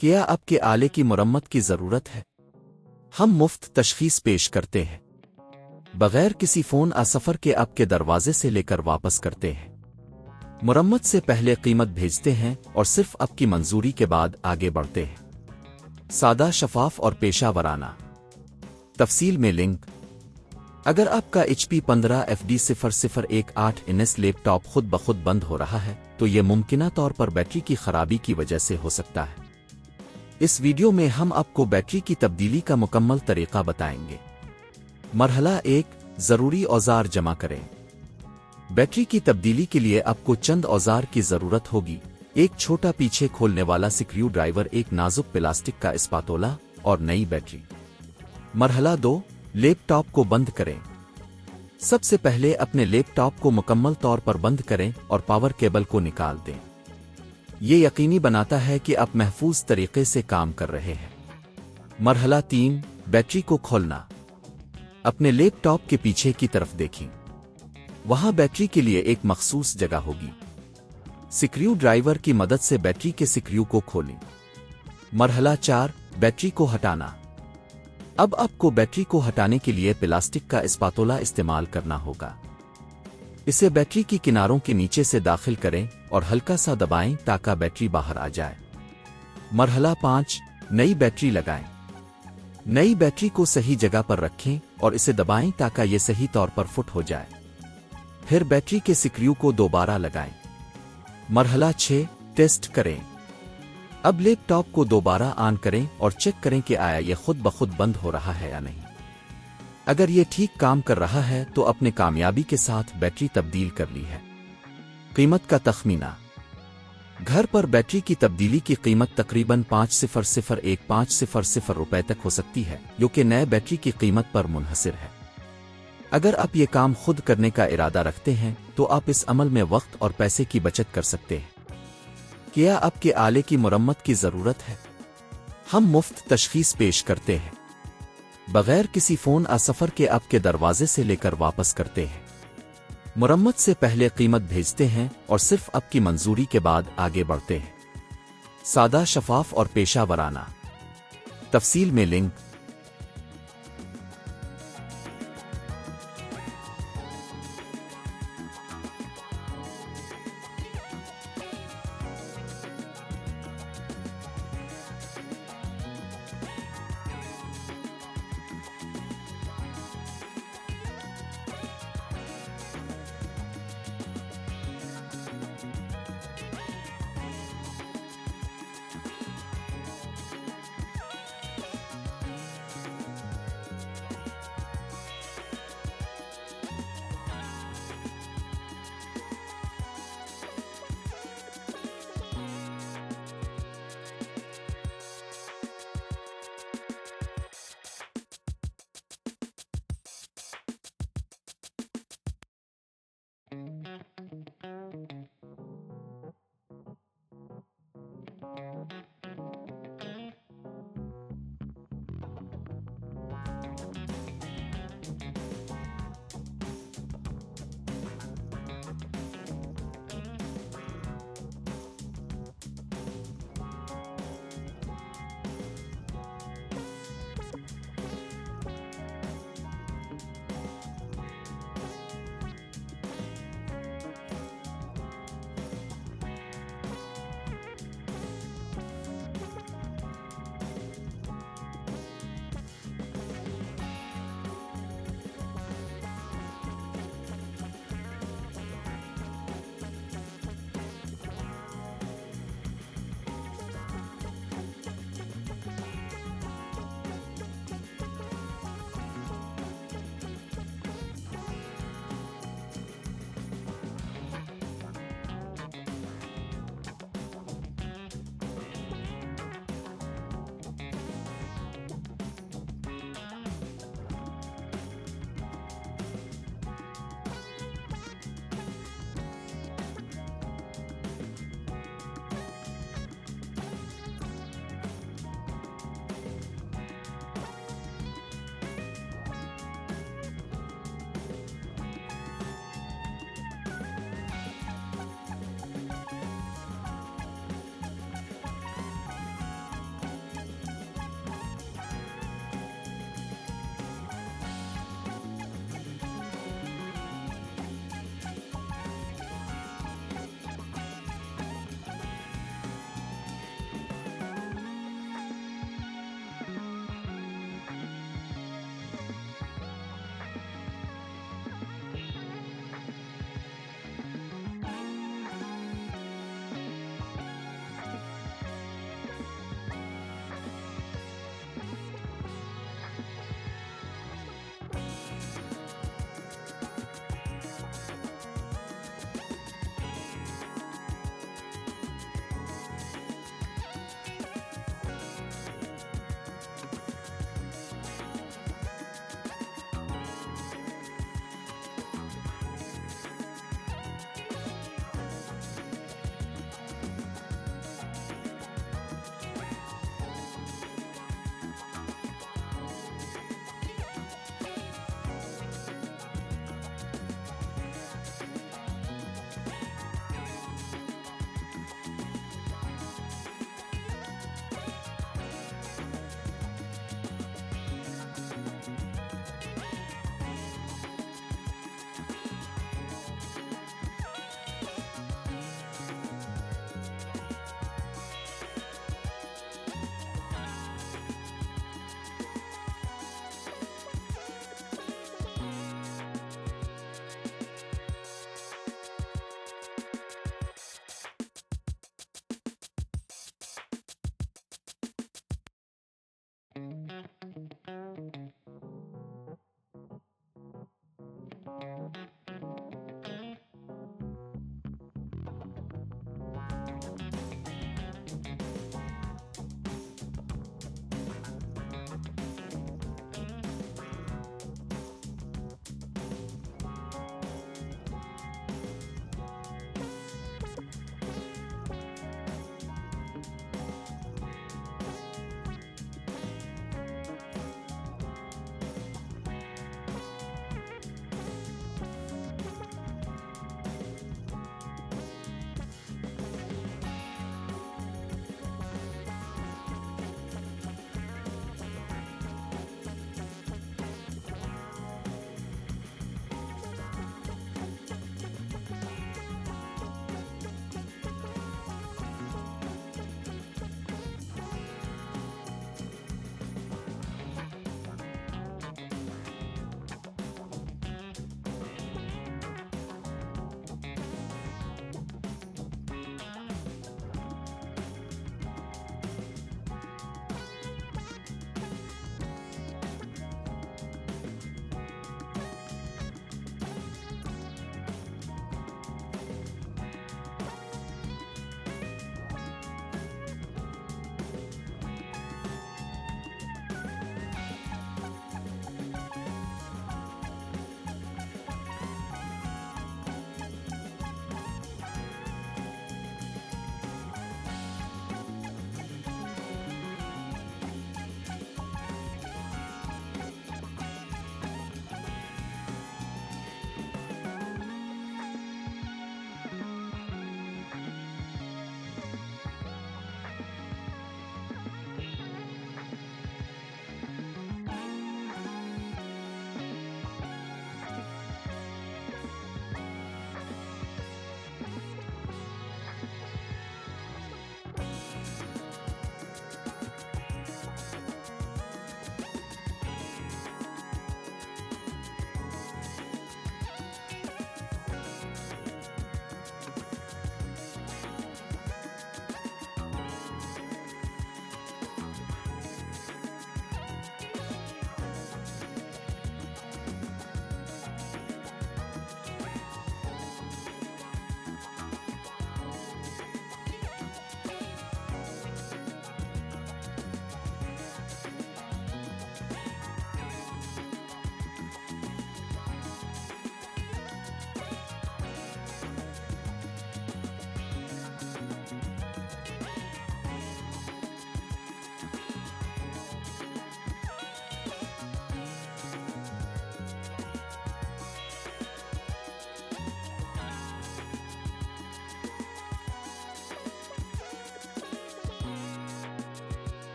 क्या आपके आले की मरम्मत की ज़रूरत है? हम मुफ्त तशख़ीस पेश करते हैं, बगैर किसी फ़ोन सफ़र के आपके दरवाजे से लेकर वापस करते हैं। मरम्मत से पहले कीमत भेजते हैं और सिर्फ आपकी मंजूरी के बाद आगे बढ़ते हैं। सादा, शफाफ और पेशा वराना। तफसील में लिंक। अगर आपका HP 15fd0018ns लैपटॉप खुद ब खुद बंद हो रहा है तो ये मुमकिना तौर पर बैटरी की खराबी की वजह से हो सकता है। इस वीडियो में हम आपको बैटरी की तब्दीली का मुकम्मल तरीका बताएंगे। मरहला 1, ज़रूरी औजार जमा करें। बैटरी की तब्दीली के लिए आपको चंद औजार की ज़रूरत होगी। एक छोटा पीछे खोलने वाला स्क्रू ड्राइवर, एक नाजुक प्लास्टिक का स्पातोला और नई बैटरी। मरहला 2, लैपटॉप को बंद करें। सबसे पहले अपने लैपटॉप को मुकम्मल तौर पर बंद करें और पावर केबल को निकाल दें। ये यकीनी बनाता है कि आप महफूज तरीके से काम कर रहे हैं। मरहला 3, बैटरी को खोलना। अपने लैपटॉप के पीछे की तरफ देखें, वहां बैटरी के लिए एक मखसूस जगह होगी। स्क्रू ड्राइवर की मदद से बैटरी के स्क्रू को खोलें। मरहला 4, बैटरी को हटाना। अब आपको बैटरी को हटाने के लिए प्लास्टिक का स्पातोला इस्तेमाल करना होगा। इसे बैटरी की किनारों के नीचे से दाखिल करें और हल्का सा दबाएं ताकि बैटरी बाहर आ जाए। मरहला 5, नई बैटरी लगाएं। नई बैटरी को सही जगह पर रखें और इसे दबाएं ताकि ये सही तौर पर फिट हो जाए। फिर बैटरी के स्क्रू को दोबारा लगाएं। मरहला 6, टेस्ट करें। अब लैपटॉप को दोबारा ऑन करें और चेक करें कि आया ये खुद ब खुद बंद हो रहा है या नहीं। अगर ये ठीक काम कर रहा है तो अपने कामयाबी के साथ बैटरी तब्दील कर ली है। कीमत का तखमीना। घर पर बैटरी की तब्दीली की कीमत तकरीबन 5,001,500 रुपए तक हो सकती है, जो कि नए बैटरी की कीमत पर मुनहसिर है। अगर आप ये काम खुद करने का इरादा रखते हैं तो आप इस अमल में वक्त और पैसे की बचत कर सकते हैं। क्या आपके आले की मरम्मत की ज़रूरत है? हम मुफ्त तशख़ीस पेश करते हैं, बगैर किसी फ़ोन सफ़र के आपके दरवाजे से लेकर वापस करते हैं। मरम्मत से पहले कीमत भेजते हैं और सिर्फ आपकी मंजूरी के बाद आगे बढ़ते हैं। सादा, शफाफ और पेशा वराना। तफसील में लिंक।